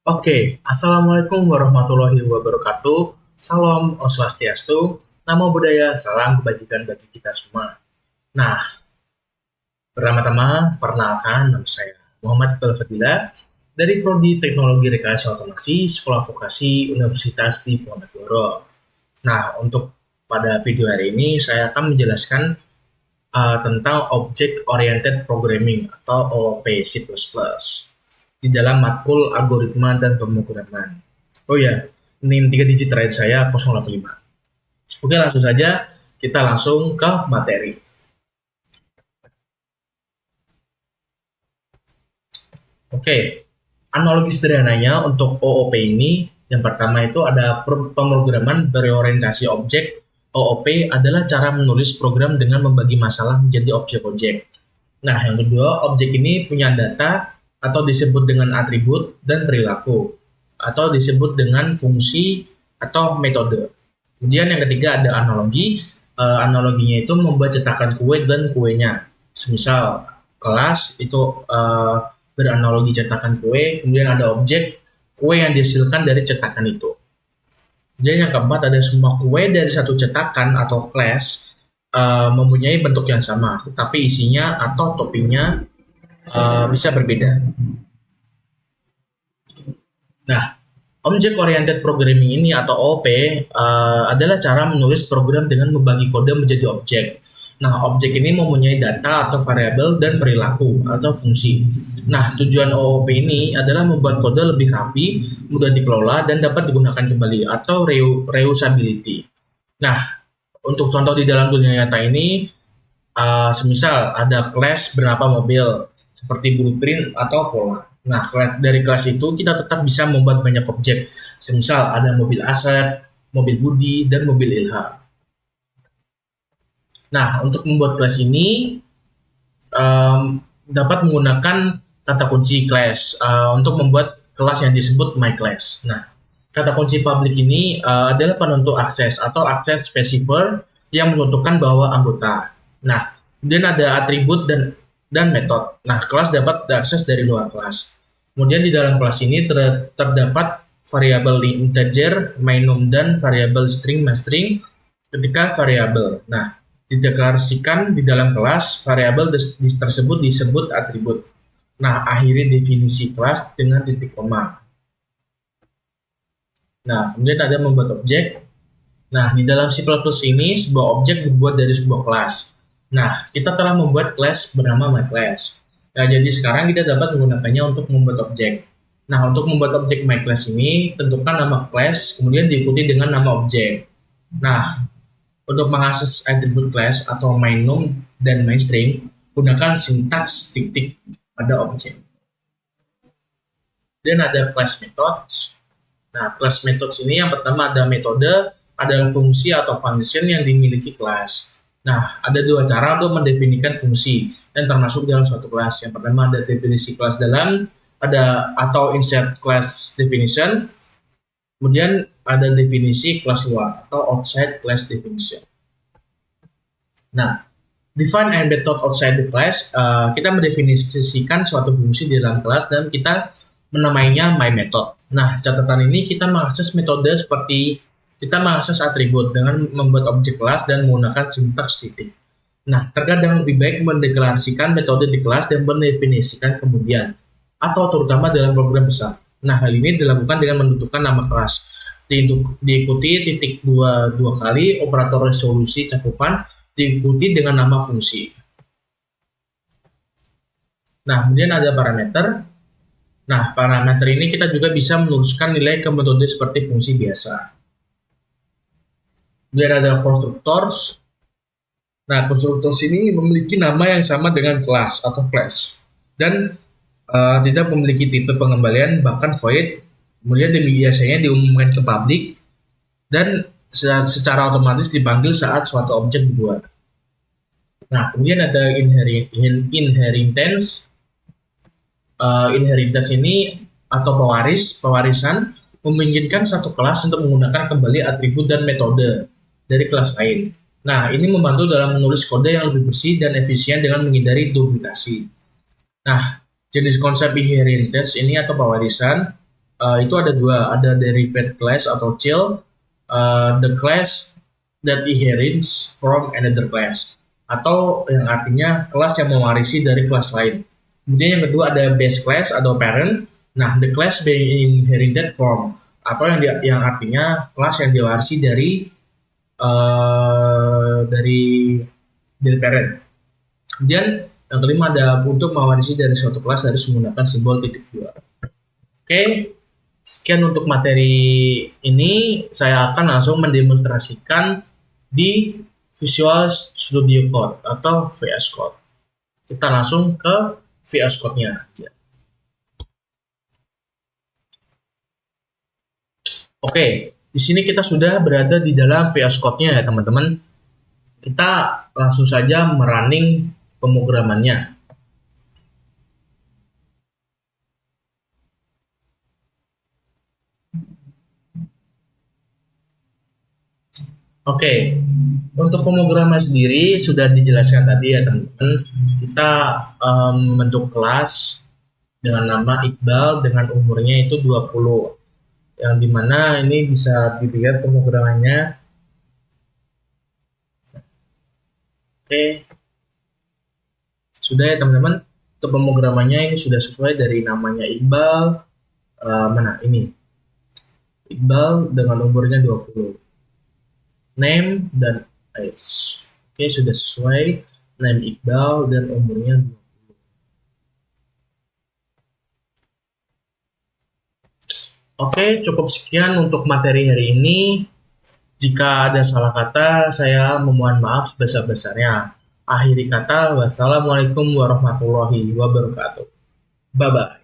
Assalamualaikum warahmatullahi wabarakatuh. Salam Om Swastiastu, Namo Buddhaya, salam kebajikan bagi kita semua. Nah, pertama-tama, perkenalkan nama saya Muhammad Iqbal Fadila dari Prodi Teknologi Rekayasa Otomasi Sekolah Vokasi Universitas di Ponorogo. Nah, untuk pada video hari ini saya akan menjelaskan tentang Object Oriented Programming atau OOP C++ di dalam matkul algoritma dan pemrograman. Oh ya, NIM 3 digit terakhir saya 085. Oke, langsung saja kita langsung ke materi. Oke, analogi sederhananya untuk OOP ini, yang pertama itu ada pemrograman berorientasi objek. OOP adalah cara menulis program dengan membagi masalah menjadi objek-objek. Nah, yang kedua, objek ini punya data atau disebut dengan atribut dan perilaku, atau disebut dengan fungsi atau metode. Kemudian yang ketiga ada analogi. Analoginya itu membuat cetakan kue dan kuenya. Semisal kelas itu beranalogi cetakan kue, kemudian ada objek kue yang dihasilkan dari cetakan itu. Kemudian yang keempat ada semua kue dari satu cetakan atau class mempunyai bentuk yang sama, tetapi isinya atau toppingnya bisa berbeda. Nah, Object Oriented Programming ini atau OOP adalah cara menulis program dengan membagi kode menjadi objek. Nah, objek ini mempunyai data atau variabel dan perilaku atau fungsi. Nah, tujuan OOP ini adalah membuat kode lebih rapi, mudah dikelola, dan dapat digunakan kembali atau reusability. Nah, untuk contoh di dalam dunia nyata ini, semisal ada class bernama mobil, seperti blueprint atau pola. Nah, dari kelas itu kita tetap bisa membuat banyak objek. Semisal ada mobil Asep, mobil Budi, dan mobil Ilham. Nah, untuk membuat kelas ini dapat menggunakan kata kunci class untuk membuat kelas yang disebut my class. Nah, kata kunci public ini adalah penentu akses atau akses specifier yang menentukan bahwa anggota. Nah, kemudian ada atribut dan metode. Nah, kelas dapat diakses dari luar kelas. Kemudian di dalam kelas ini terdapat variabel integer, mainum, dan variabel string mastring ketika variabel. Nah, dideklarasikan di dalam kelas, variabel tersebut disebut atribut. Nah, akhiri definisi kelas dengan titik koma. Nah, kemudian ada membuat objek. Nah, di dalam C++ ini, sebuah objek dibuat dari sebuah kelas. Nah, kita telah membuat kelas bernama myClass. Nah, jadi sekarang kita dapat menggunakannya untuk membuat objek. Nah, untuk membuat objek myClass ini, tentukan nama class, kemudian diikuti dengan nama objek. Nah, untuk mengakses atribut class atau mainNum dan mainString, gunakan sintaks titik pada objek. Dan ada class methods. Nah, class methods ini yang pertama ada metode, adalah fungsi atau function yang dimiliki kelas. Nah, ada dua cara untuk mendefinisikan fungsi dan termasuk dalam suatu kelas. Yang pertama ada definisi kelas dalam, ada atau insert class definition. Kemudian ada definisi kelas luar atau outside class definition. Nah, define and method outside the class, kita mendefinisikan suatu fungsi di dalam kelas dan kita menamainya my method. Nah, catatan ini kita mengakses metode seperti kita mengakses atribut dengan membuat objek kelas dan menggunakan sintaks titik. Nah, terkadang lebih baik mendeklarasikan metode di kelas dan mendefinisikan kemudian, atau terutama dalam program besar. Nah, hal ini dilakukan dengan menentukan nama kelas. Diikuti titik dua kali operator resolusi cakupan, diikuti dengan nama fungsi. Nah, kemudian ada parameter. Nah, parameter ini kita juga bisa menuliskan nilai ke metode seperti fungsi biasa. Kemudian ada constructors. Nah, constructors ini memiliki nama yang sama dengan kelas atau class dan tidak memiliki tipe pengembalian bahkan void. Kemudian biasanya diumumkan ke publik dan secara otomatis dipanggil saat suatu objek dibuat. Nah, kemudian ada inheritance. Inheritance ini atau pewarisan memungkinkan satu kelas untuk menggunakan kembali atribut dan metode dari kelas lain. Nah, ini membantu dalam menulis kode yang lebih bersih dan efisien dengan menghindari duplikasi. Nah, jenis konsep inheritance ini atau pewarisan itu ada dua, ada derived class atau child, the class that inherits from another class, atau yang artinya kelas yang mewarisi dari kelas lain. Kemudian yang kedua ada base class atau parent. Nah, the class being inherited from, atau yang artinya kelas yang diwarisi dari parent. Kemudian yang kelima ada untuk mewarisi dari suatu kelas harus menggunakan simbol titik dua. Oke, sekian untuk materi ini. Saya akan langsung mendemonstrasikan di Visual Studio Code atau VS Code. Kita langsung ke VS Code-nya. Oke, di sini kita sudah berada di dalam VS Code-nya ya teman-teman. Kita langsung saja merunning pemrogramannya. Oke, untuk pemrograman sendiri sudah dijelaskan tadi ya teman-teman. Kita membentuk kelas dengan nama Iqbal dengan umurnya itu 20. Yang dimana ini bisa dilihat pemrogramannya. Oke, sudah ya teman-teman. Untuk pemrogramannya ini sudah sesuai dari namanya Iqbal. Mana ini? Iqbal dengan umurnya 20. Name dan age. Oke, sudah sesuai. Name Iqbal dan umurnya 20. Oke, cukup sekian untuk materi hari ini. Jika ada salah kata, saya memohon maaf sebesar-besarnya. Akhiri kata, wassalamualaikum warahmatullahi wabarakatuh. Bye-bye.